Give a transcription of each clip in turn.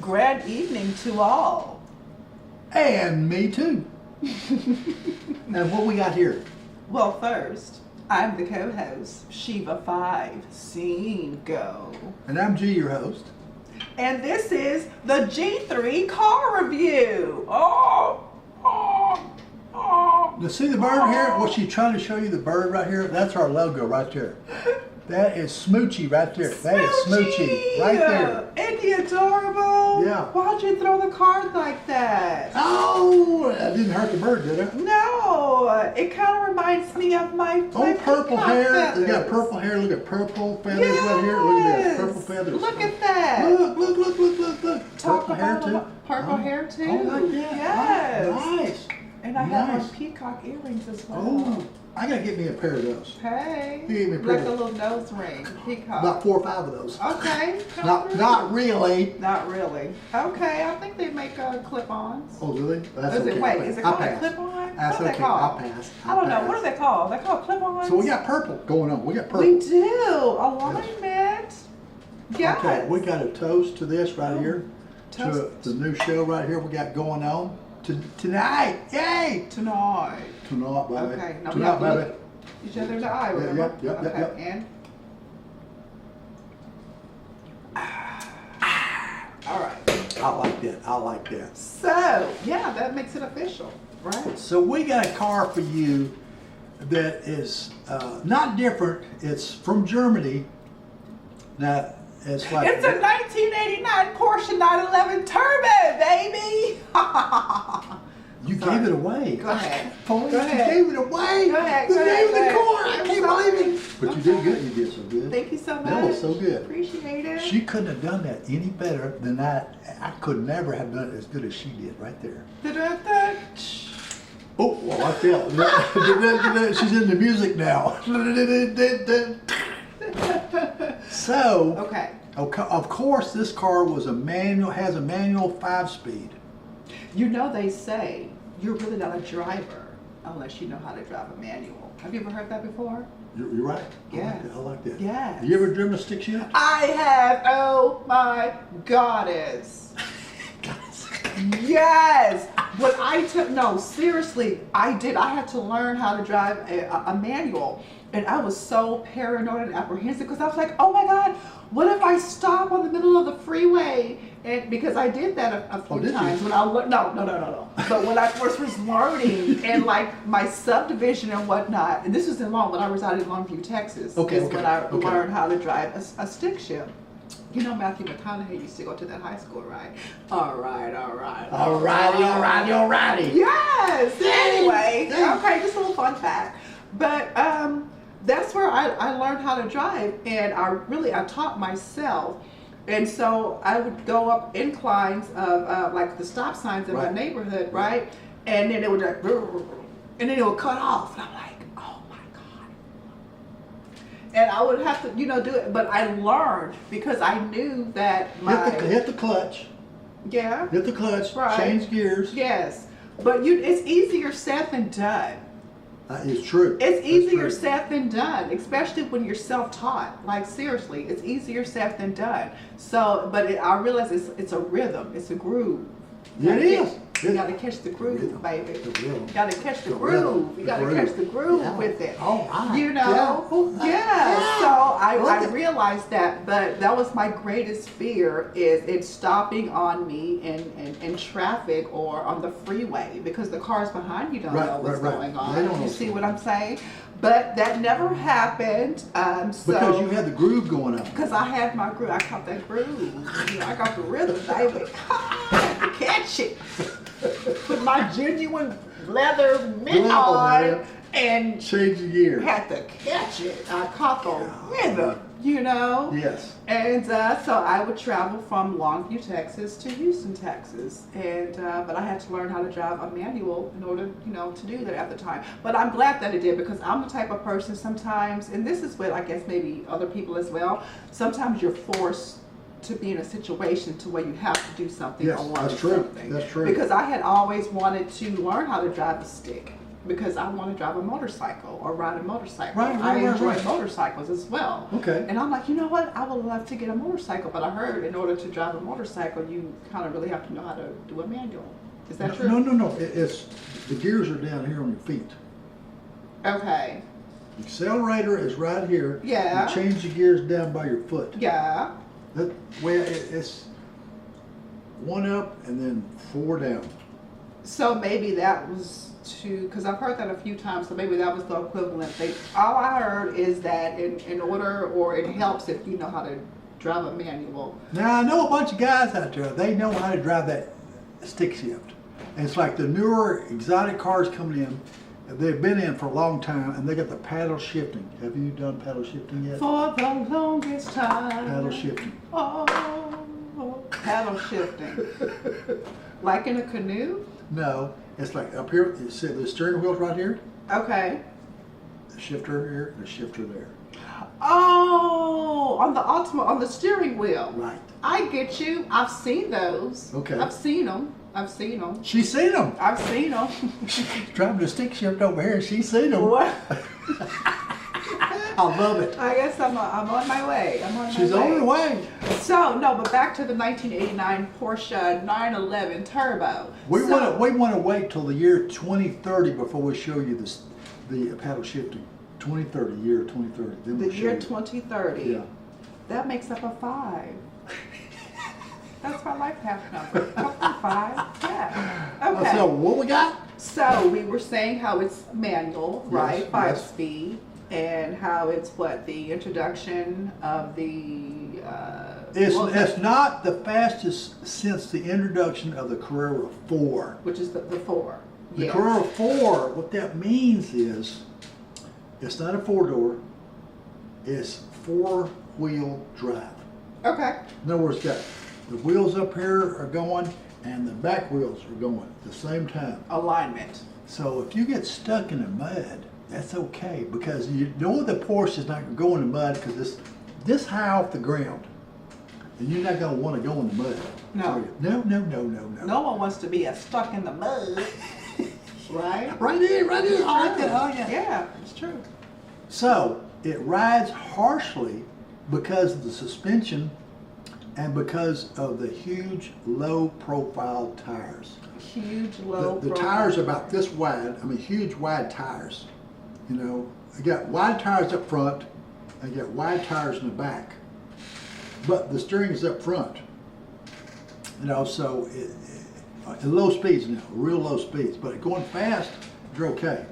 Grand evening to all. And me too. And what we got here? Well, first, I'm the co-host, Shiva 5, Scene Go. And I'm G, your host. And this is the G3 car review. You see the bird here? What she's trying to show you, the bird right here? That's our logo right there. That is Smoochie right there. That is Smoochie right there. Isn't he adorable? Yeah. Why'd you throw the card like that? Oh, that didn't hurt the bird, did it? No, it kind of reminds me of my Oh, purple hair. feathers. You got purple hair. Look at purple feathers right here. Look at that. Purple feathers. Look at that. Look. Talk Purple hair about too. purple hair too. Oh, like that. Yes. Nice. And I have Nice. my peacock earrings as well. Oh, I gotta get me a pair of those. Hey. You gave me a Like pair a of- little nose ring. Peacock. About 4 or 5 of those. Okay. come Not through. really. Not really. Okay, I think they make clip-ons. Oh, really? That's Is okay. it, wait, is it I'll called a pass. clip-on? That's What are okay. they called? I'll pass. I don't know. What are they called? They're called clip-ons? So we got purple going on. We got purple. We do. Alignment. Yes. Okay, we got a toast to this right here. Toast. To the new show right here we got going on. Tonight. Yay! Tonight. Tonight, baby. Okay. Now we Tonight, have to baby. look each other in the eye, remember? Yep. Okay. And? All right. I like that. I like that. So, yeah, that makes it official, right? So we got a car for you that is not different. It's from Germany. Now, it's like... It's a 1989 Porsche 911 Turbo, baby! You Sorry. gave it away. Go ahead. Police, Go you ahead. gave it away. Go ahead, The go name ahead, of go the ahead. car. I I'm can't sorry. believe it. But I'm you did sorry. good. You did so good. Thank you so much. That was so good. Appreciate it. She couldn't have done that any better than that. I could never have done it as good as she did right there. Da-da-da. Oh, well, I felt. She's in the music now. So, Okay. of course, this car was has a manual 5-speed. You know they say you're really not a driver unless you know how to drive a manual. Have you ever heard that before? You're right. Yes. I like that. Yes. You ever driven a stick shift? I have. Oh my goddess. Yes. When I took, no, seriously, I did. I had to learn how to drive a manual. And I was so paranoid and apprehensive because I was like, oh my God, what if I stop on the middle of the freeway? And because I did that a few did you? times when I no. But when I first was learning and like my subdivision and whatnot, and this was when I resided in Longview, Texas, Okay, is okay, when I okay. learned how to drive a stick shift. You know Matthew McConaughey used to go to that high school, right? All right. Alrighty. Yes. Anyway, Dang. okay, just a little fun fact. But that's where I learned how to drive, and I taught myself. And so I would go up inclines of like the stop signs in my Right. neighborhood, right? And then it would like, and then it would cut off, and I'm like, oh my God. And I would have to, do it, but I learned because I knew that Hit the clutch. yeah. Hit the clutch. Right. Change gears. Yes, but it's easier said than done. It's true. It's That's easier true. said than done, especially when you're self-taught. Like seriously, it's easier said than done. So, but I realize it's a rhythm, it's a groove. Yeah, it is. You gotta catch the groove, Rhythm. baby. The rhythm. You gotta catch the The groove. rhythm. You The gotta groove. catch the groove Yeah. with it. All right. You know? Yeah. Yeah. So I Look at- realized that, but that was my greatest fear is it stopping on me in traffic or on the freeway because the cars behind you don't Right, know what's right. going They on. don't know You what's see going what I'm saying? But that never happened. Because you So had the groove going on. because I had my groove, I caught that groove. I got the rhythm, baby. I had to catch it. Put my genuine leather mitt Glove on on there. and Change the gear. had to catch it. I caught the rhythm, Yes. And so I would travel from Longview, Texas to Houston, Texas. And but I had to learn how to drive a manual in order, to do that at the time. But I'm glad that I did because I'm the type of person sometimes, and this is what I guess maybe other people as well, sometimes you're forced to be in a situation to where you have to do something Yes, or learn that's true. something. That's true. Because I had always wanted to learn how to drive a stick. because I want to drive a motorcycle or ride a motorcycle. Right, I enjoy right. motorcycles as well. Okay. And I'm like, you know what? I would love to get a motorcycle, but I heard in order to drive a motorcycle, you kind of really have to know how to do a manual. Is that true? No. It's the gears are down here on your feet. Okay. The accelerator is right here. Yeah. You change the gears down by your foot. Yeah. That way it's 1 up and then 4 down. So maybe that was because I've heard that a few times, so maybe that was the equivalent. All I heard is that in order, or it helps if you know how to drive a manual. Now I know a bunch of guys out there, they know how to drive that stick shift. And it's like the newer exotic cars coming in, they've been in for a long time and they got the paddle shifting. Have you done paddle shifting yet? For the longest time. Paddle shifting. Oh, paddle shifting. Like in a canoe? No, it's like up here, you see the steering wheel's right here, Okay. the shifter here, the shifter there. Oh, on the steering wheel. Right. I get you. I've seen those. Okay. I've seen them. She's seen them. I've seen them. She's driving the stick shift over here, she's seen them. What? I love it. I guess I'm on my way. She's on her way. So no, but back to the 1989 Porsche 911 Turbo. We want to wait till the year 2030 before we show you the paddle shifting. 2030, year 2030. Then The we'll show year you. 2030. Yeah. That makes up a 5. That's my life path number. 5. Yeah. Okay. So what we got? So we were saying how it's manual, right? Yes, 5 yes. speed, and how it's the introduction of the. It's not the fastest since the introduction of the Carrera 4. Which is the 4. The Yes. Carrera 4, what that means is, it's not a 4-door, it's 4-wheel drive. Okay. In other words, got the wheels up here are going and the back wheels are going at the same time. Alignment. So if you get stuck in the mud, that's okay, because you know the Porsche is not going to go in the mud because this high off the ground, and you're not going to want to go in the mud. No. No. No one wants to be stuck in the mud. Right? Right in. Oh yeah. Yeah, it's true. So it rides harshly because of the suspension and because of the huge low profile tires. Huge low. The tires are about this wide, huge wide tires. You know, you got wide tires up front and you got wide tires in the back. But the steering is up front. You know, so at low speeds now, real low speeds. But going fast, you're okay.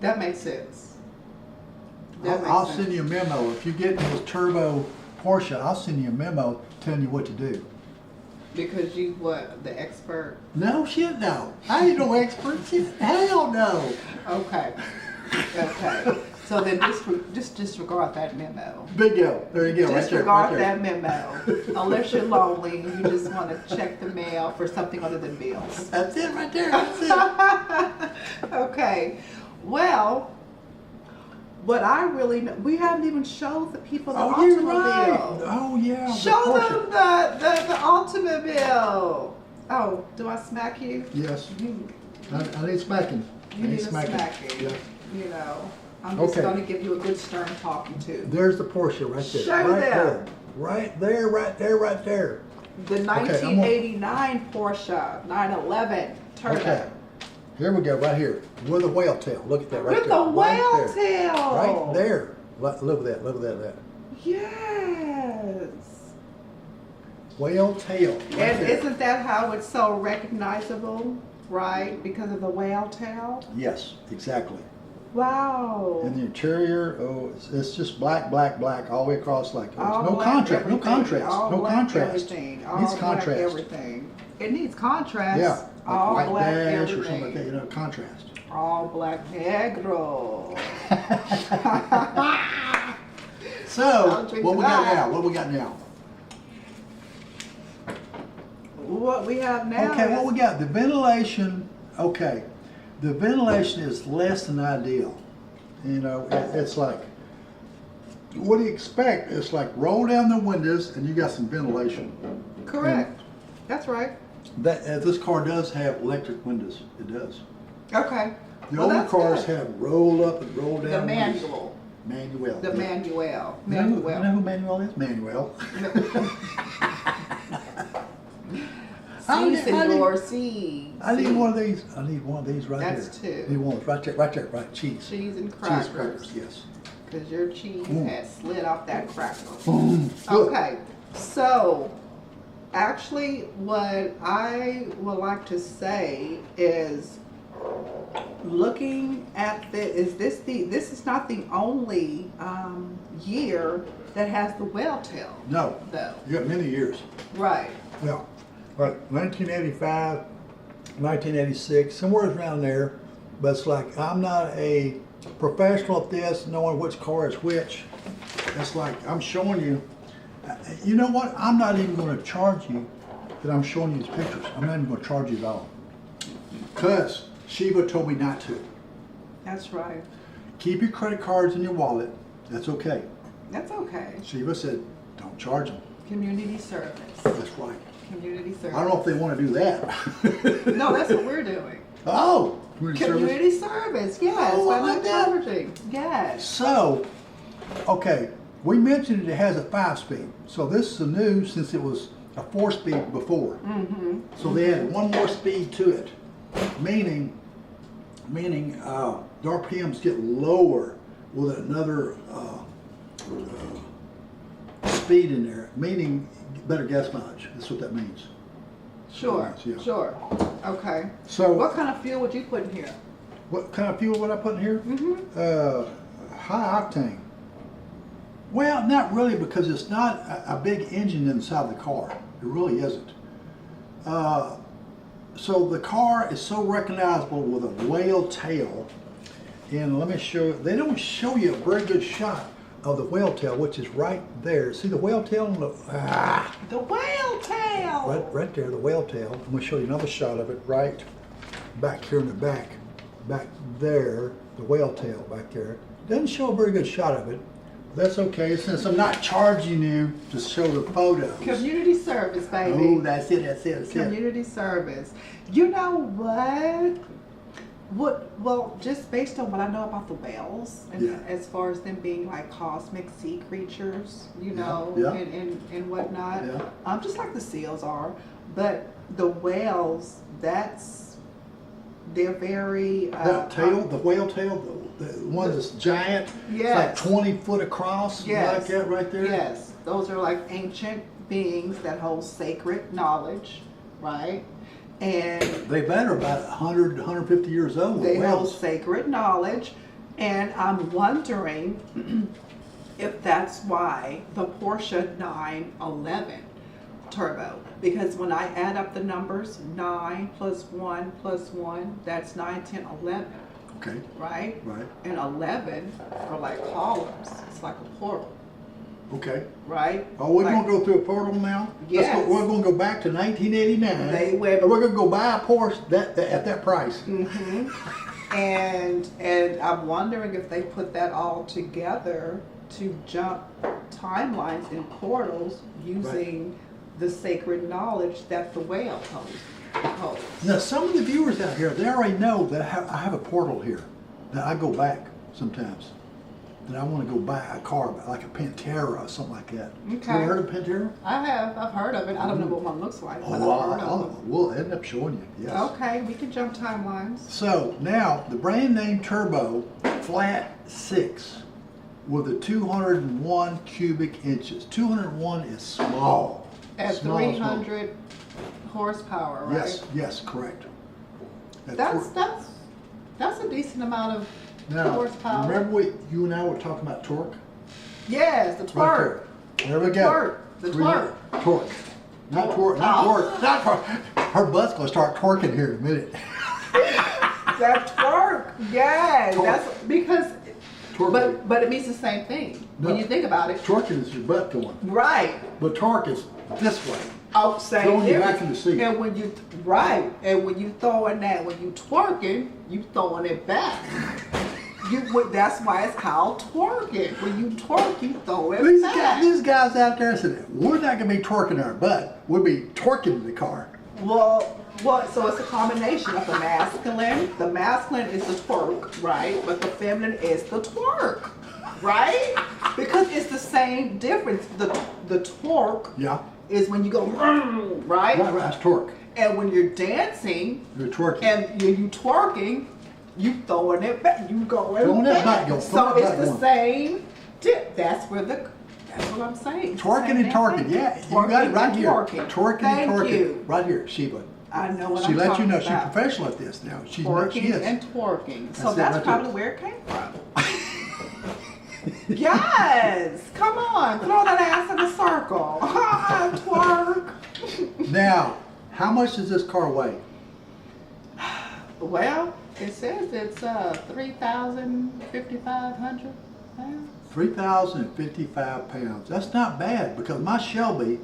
That makes sense. I'll send you a memo. If you get this turbo Porsche, I'll send you a memo telling you what to do. Because you the expert? No shit, no. I ain't no expert. Shit, hell no. Okay. So then just disregard that memo. Bingo. There you go. Disregard right there. that memo. Unless you're lonely and you just want to check the mail for something other than bills. That's it right there. That's it. Okay. Well, what I really know, we haven't even showed the people the You're automobile. right. Oh yeah. the Show Porsche. them the automobile. Oh, do I smack you? Yes. You, I need smacking. you I need a smacking. smacking. Yeah. You know, I'm just Okay. going to give you a good stern talking to. There's the Porsche right there. Show right them. there. Right there. The 1989 Porsche 911 Turbo. Okay. Here we go, right here. With the whale tail. Look at that right With there. the whale right there. tail. Right there. Look at that. Yes. Whale tail. Right And there. isn't that how it's so recognizable, right? Because of the whale tail? Yes, exactly. Wow. And the interior, it's just black all the way across like All no black contrast, no everything. contrast, All no black contrast. Everything. All Needs black contrast. everything. It needs contrast. Yeah, like All white black dash everything. or something like that, you know, contrast. All black negro. So, I'll drink what to we got that. now? What we got now? What we have now Okay, is what we got? The ventilation, okay. The ventilation is less than ideal. You know, it's like, what do you expect? It's like roll down the windows and you got some ventilation. correct. That's right. This car does have electric windows. It does. Okay. The Well, older that's cars good. have roll up and roll down. The wheels. manual. Manuel. The yeah. Manuel. You know Manuel. who Manuel is? Manuel. Seeds and your seeds. I need one of these. I need one of these right That's there. two. Need one right there, right there, right. Cheese. Cheese and crackers. Cheese crackers, yes. Because your cheese Mm. has slid off that cracker. Boom. Good. Okay, so actually what I would like to say is looking at this is not the only year that has the whale tail No, though. you got many years. Right. Yeah, like 1985, 1986, somewhere around there. But it's like I'm not a professional at this, knowing which car is which. It's like I'm showing you. You know what? I'm not even going to charge you that I'm showing you these pictures. I'm not even going to charge you at all. Because Shiva told me not to. That's right. Keep your credit cards in your wallet. That's okay. That's okay. Shiva said, don't charge them. Community service. That's right. Community service. I don't know if they want to do that. No, that's what we're doing. Oh, community service. Community service, yes. Oh, I I'm like not that. charging. Yes. So, okay, we mentioned it has a 5-speed. So this is new since it was a 4-speed before. Mm-hmm. So they added one more speed to it, meaning the RPMs get lower with another speed in there, meaning better gas mileage. That's what that means. Sure, Yeah. sure. Okay. So What kind of fuel would you put in here? what kind of fuel would I put in here? Mm-hmm. High octane. Well, not really, because it's not a big engine inside the car. It really isn't. So the car is so recognizable with a whale tail. And let me show you, they don't show you a very good shot of the whale tail, which is right there. See the whale tail? The whale tail! Right there, the whale tail. I'm gonna show you another shot of it right back here in the back. Back there, the whale tail back there. Doesn't show a very good shot of it. That's okay, since I'm not charging you to show the photos. Community service, baby. Oh, that's it. Community service. You know what? Well, just based on what I know about the whales, and Yeah. as far as them being like cosmic sea creatures, you Yeah, know, yeah. and whatnot, Yeah. just like the seals are, but the whales, they're very That tail, the whale tail, the one that's giant, Yes. it's like 20 foot across, Yes. like that right there. Yes, those are like ancient beings that hold sacred knowledge, right? And They better about 100, 150 years old. they hold whales. sacred knowledge, and I'm wondering if that's why the Porsche 911 Turbo, because when I add up the numbers, 9 plus 1, that's 9, 10, 11, Okay, right? right. And 11 are like columns. It's like a portal, Okay. right? Oh, we're Like- gonna go through a portal now? Yes. We're gonna go back to 1989. They went- And we're gonna go buy a Porsche at that price. hmm And I'm wondering if they put that all together to jump timelines and portals using the sacred knowledge that the whale holds. Now, some of the viewers out here, they already know that I have a portal here. That I go back sometimes. That I want to go buy a car, like a Pantera or something like that. Okay. You ever heard of Pantera? I've heard of it. I don't know what one looks like, but Oh, I've heard of it. we'll end up showing you, yes. Okay, we can jump timelines. So, now, the brand name Turbo Flat 6 with a 201 cubic inches. 201 is small. At Small, 300 horsepower, right? Yes, correct. At That's a decent amount of Now, horsepower. remember you and I were talking about torque? Yes, the Right twerk. there. There we The go. twerk. The twerk. Torque. Not twerk, not twerk, not twerk. Her butt's gonna start twerking here in a minute. That twerk, yes. Twerk. That's because, Twerk. but it means the same thing when No. you think about it. Twerking is your butt going. Right. But torque is this way. Oh, same Throwing you difference. back in the seat. And when you when you throwing that, when you twerking, you throwing it back. That's why it's called twerking. When you twerk, you throw it back. These guys out there said, we're not gonna be twerking our butt. We'll be twerking the car. Well, so it's a combination of the masculine. The masculine is the twerk, right? But the feminine is the twerk, right? Because it's the same difference. The twerk Yeah. is when you go, right? Right, right, that's torque. And when you're dancing You're twerking. and you twerking, you throwing it back, you going Throwing it back. back, go, So throw it it's back the one. same dip. That's what I'm saying. It's the Twerking same and damn torquing, thing. yeah. You Twerking got it right and here. Twerking. Twerking Thank and torquing. you. Right here, Sheba. I know what She I'm let talking you know she's about. professional at this now. She Twerking is. and twerking. So That's it that's right probably there. where it came from. Yes! Come on, throw that ass in a circle. Twerk. Now, how much does this car weigh? Well, it says it's 3,000, 5,500 pounds. 3,055 pounds. That's not bad because my Shelby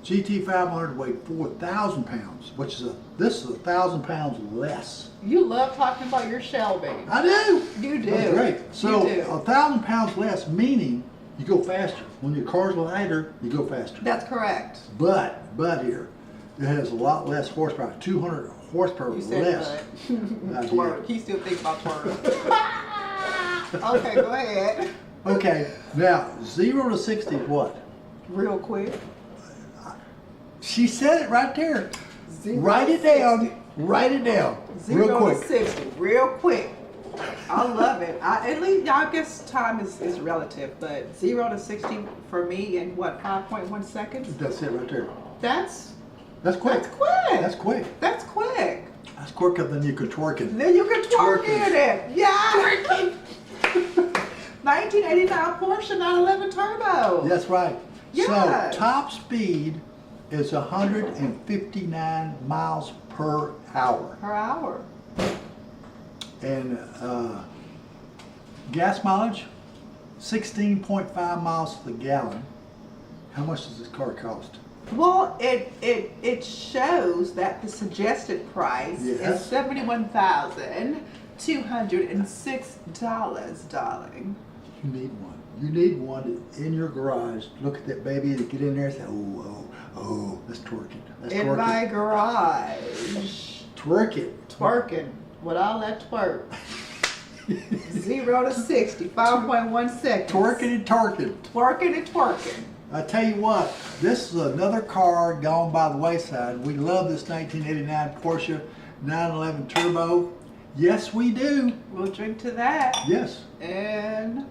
GT500 weighed 4,000 pounds, which is this is 1,000 pounds less. You love talking about your Shelby. I do. You do. That's great. So You do. 1,000 pounds less, meaning you go faster. When your car's lighter, you go faster. That's correct. But here, it has a lot less horsepower. 200 horsepower You said less. but. I did. Twerk. He still thinks about twerk. Okay, go ahead. Okay, now 0 to 60 is what? Real quick. She said it right there. 0 Write to it down. 60. Write it down. 0 Real quick. to 60, real quick. I love it. At least, I guess time is relative, but 0 to 60 for me in what, 5.1 seconds? That's it right there. That's quick. That's quick. That's quick. That's quick. That's quicker than you could twerk it. Then you can twerk Twerking. in it. Yeah. 1989 Porsche 911 Turbo. That's right. Yes. So top speed is 159 miles per hour. Per hour. And gas mileage, 16.5 miles to the gallon. How much does this car cost? Well, it shows that the suggested price Yes. is $71,206, darling. You need one. You need one in your garage. Look at that baby and get in there and say, oh, let's twerk it. Let's In twerk my it. garage. Twerk it. Twerking. With all that twerk. 0 to 60, 5.1 seconds. Twerking and twerking. Twerking and twerking. I tell you what, this is another car gone by the wayside. We love this 1989 Porsche 911 Turbo. Yes, we do. We'll drink to that. Yes. And